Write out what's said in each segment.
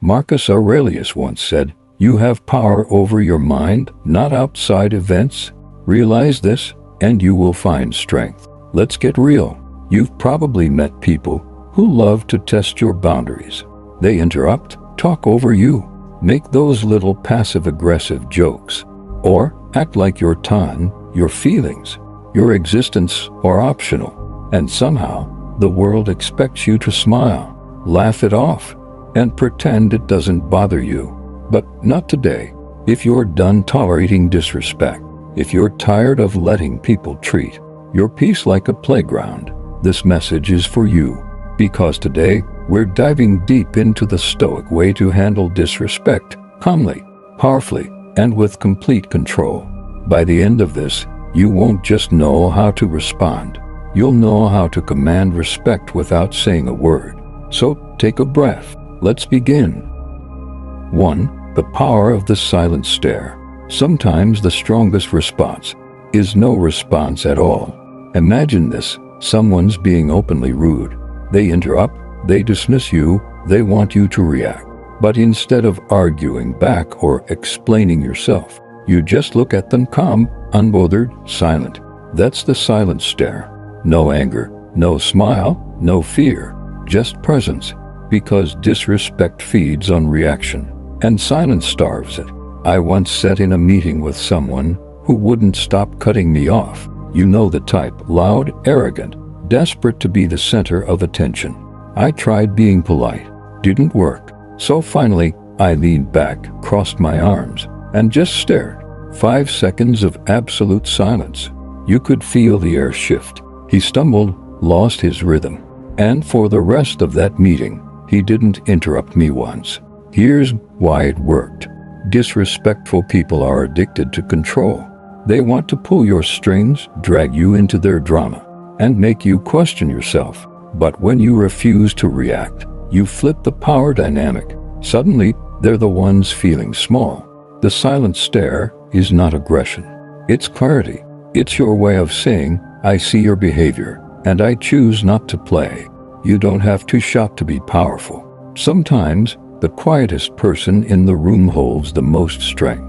Marcus Aurelius once said, "You have power over your mind, not outside events. Realize this, and you will find strength." Let's get real. You've probably met people who love to test your boundaries. They interrupt, talk over you, make those little passive-aggressive jokes, or act like your time, your feelings, your existence are optional. And somehow, the world expects you to smile, laugh it off, and pretend it doesn't bother you. But not today. If you're done tolerating disrespect, if you're tired of letting people treat your peace like a playground, this message is for you. Because today, we're diving deep into the Stoic way to handle disrespect calmly, powerfully, and with complete control. By the end of this, you won't just know how to respond. You'll know how to command respect without saying a word. So take a breath. Let's begin. 1. The power of the silent stare. Sometimes the strongest response is no response at all. Imagine this. Someone's being openly rude. They interrupt, they dismiss you, they want you to react. But instead of arguing back or explaining yourself, you just look at them calm, unbothered, silent. That's the silent stare. No anger, no smile, no fear, just presence. Because disrespect feeds on reaction, and silence starves it. I once sat in a meeting with someone who wouldn't stop cutting me off. You know the type, loud, arrogant, desperate to be the center of attention. I tried being polite. Didn't work. So finally, I leaned back, crossed my arms, and just stared. 5 seconds of absolute silence. You could feel the air shift. He stumbled, lost his rhythm. And for the rest of that meeting, he didn't interrupt me once. Here's why it worked. Disrespectful people are addicted to control. They want to pull your strings, drag you into their drama, and make you question yourself. But when you refuse to react, you flip the power dynamic. Suddenly, they're the ones feeling small. The silent stare is not aggression. It's clarity. It's your way of saying, "I see your behavior, and I choose not to play." You don't have to shout to be powerful. Sometimes, the quietest person in the room holds the most strength.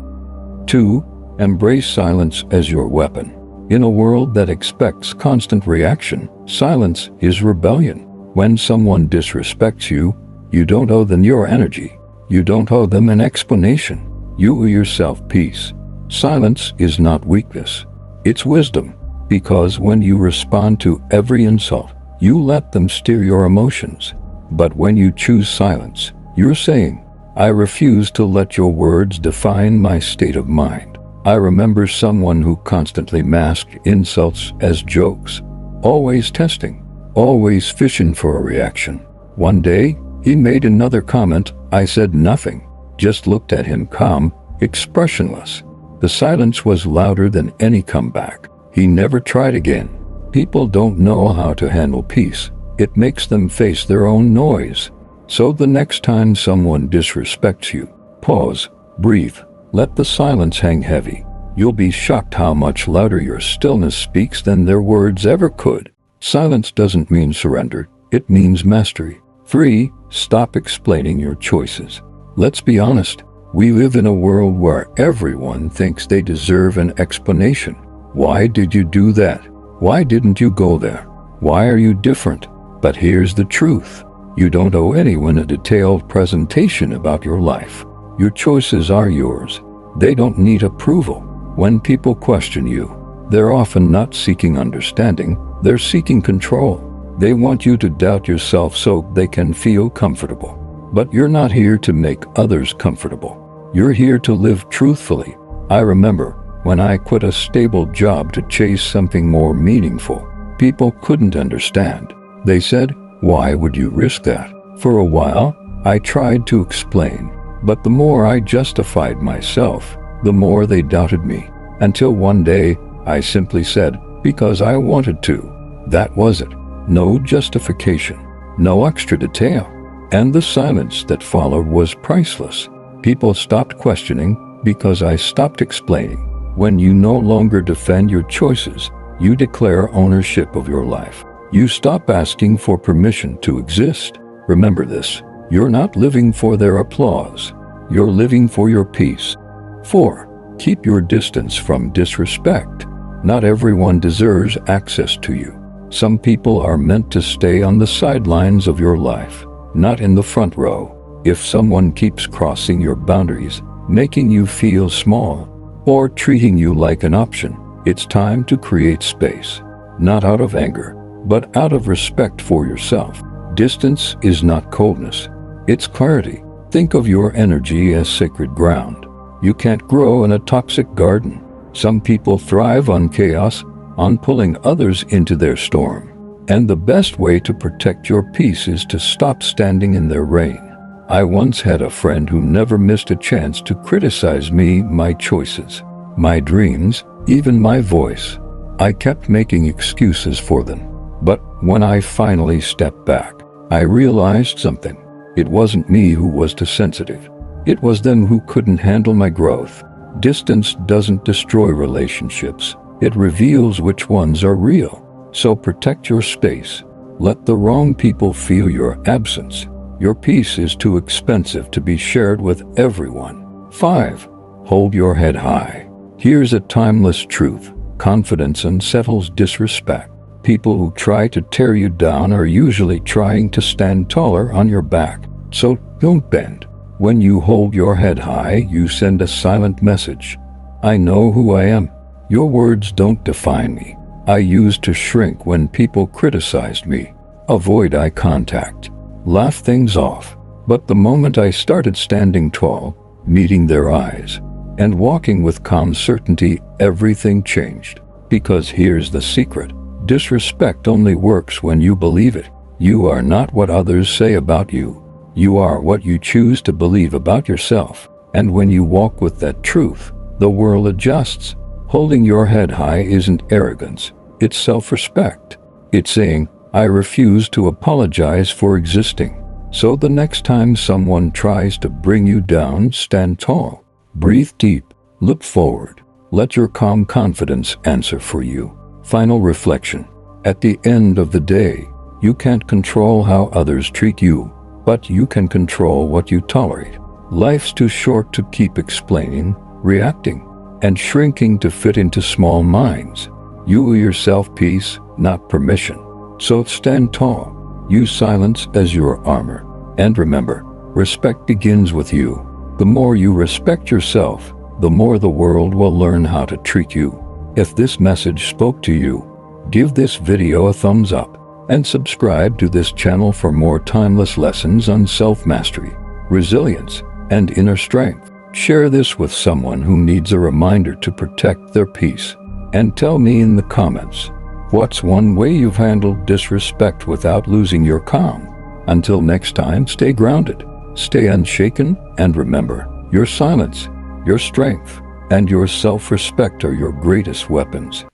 2. Embrace silence as your weapon. In a world that expects constant reaction, silence is rebellion. When someone disrespects you, you don't owe them your energy. You don't owe them an explanation. You owe yourself peace. Silence is not weakness. It's wisdom. Because when you respond to every insult, you let them steer your emotions. But when you choose silence, you're saying, "I refuse to let your words define my state of mind." I remember someone who constantly masked insults as jokes, always testing, always fishing for a reaction. One day, he made another comment. I said nothing, just looked at him calm, expressionless. The silence was louder than any comeback. He never tried again. People don't know how to handle peace. It makes them face their own noise. So the next time someone disrespects you, pause, breathe. Let the silence hang heavy. You'll be shocked how much louder your stillness speaks than their words ever could. Silence doesn't mean surrender. It means mastery. 3. Stop explaining your choices. Let's be honest. We live in a world where everyone thinks they deserve an explanation. Why did you do that? Why didn't you go there? Why are you different? But here's the truth. You don't owe anyone a detailed presentation about your life. Your choices are yours. They don't need approval. When people question you, they're often not seeking understanding, they're seeking control. They want you to doubt yourself so they can feel comfortable. But you're not here to make others comfortable. You're here to live truthfully. I remember when I quit a stable job to chase something more meaningful, people couldn't understand. They said, "Why would you risk that?" For a while, I tried to explain. But the more I justified myself, the more they doubted me. Until one day, I simply said, "Because I wanted to." That was it. No justification, no extra detail. And the silence that followed was priceless. People stopped questioning because I stopped explaining. When you no longer defend your choices, you declare ownership of your life. You stop asking for permission to exist. Remember this. You're not living for their applause. You're living for your peace. 4. Keep your distance from disrespect. Not everyone deserves access to you. Some people are meant to stay on the sidelines of your life, not in the front row. If someone keeps crossing your boundaries, making you feel small, or treating you like an option, it's time to create space. Not out of anger, but out of respect for yourself. Distance is not coldness. It's clarity. Think of your energy as sacred ground. You can't grow in a toxic garden. Some people thrive on chaos, on pulling others into their storm. And the best way to protect your peace is to stop standing in their rain. I once had a friend who never missed a chance to criticize me, my choices, my dreams, even my voice. I kept making excuses for them. But when I finally stepped back, I realized something. It wasn't me who was too sensitive. It was them who couldn't handle my growth. Distance doesn't destroy relationships. It reveals which ones are real. So protect your space. Let the wrong people feel your absence. Your peace is too expensive to be shared with everyone. 5. Hold your head high. Here's a timeless truth. Confidence unsettles disrespect. People who try to tear you down are usually trying to stand taller on your back. So don't bend. When you hold your head high, you send a silent message. I know who I am. Your words don't define me. I used to shrink when people criticized me, avoid eye contact, laugh things off. But the moment I started standing tall, meeting their eyes, and walking with calm certainty, everything changed. Because here's the secret. Disrespect only works when you believe it. You are not what others say about you. You are what you choose to believe about yourself. And when you walk with that truth, the world adjusts. Holding your head high isn't arrogance. It's self-respect. It's saying, I refuse to apologize for existing. So the next time someone tries to bring you down, stand tall. Breathe deep. Look forward. Let your calm confidence answer for you. Final reflection. At the end of the day, you can't control how others treat you, but you can control what you tolerate. Life's too short to keep explaining, reacting, and shrinking to fit into small minds. You owe yourself peace, not permission. So stand tall. Use silence as your armor. And remember, respect begins with you. The more you respect yourself, the more the world will learn how to treat you. If this message spoke to you, give this video a thumbs up and subscribe to this channel for more timeless lessons on self-mastery, resilience, and inner strength. Share this with someone who needs a reminder to protect their peace. And tell me in the comments, what's one way you've handled disrespect without losing your calm? Until next time, stay grounded, stay unshaken, and remember, your silence, your strength, and your self-respect are your greatest weapons.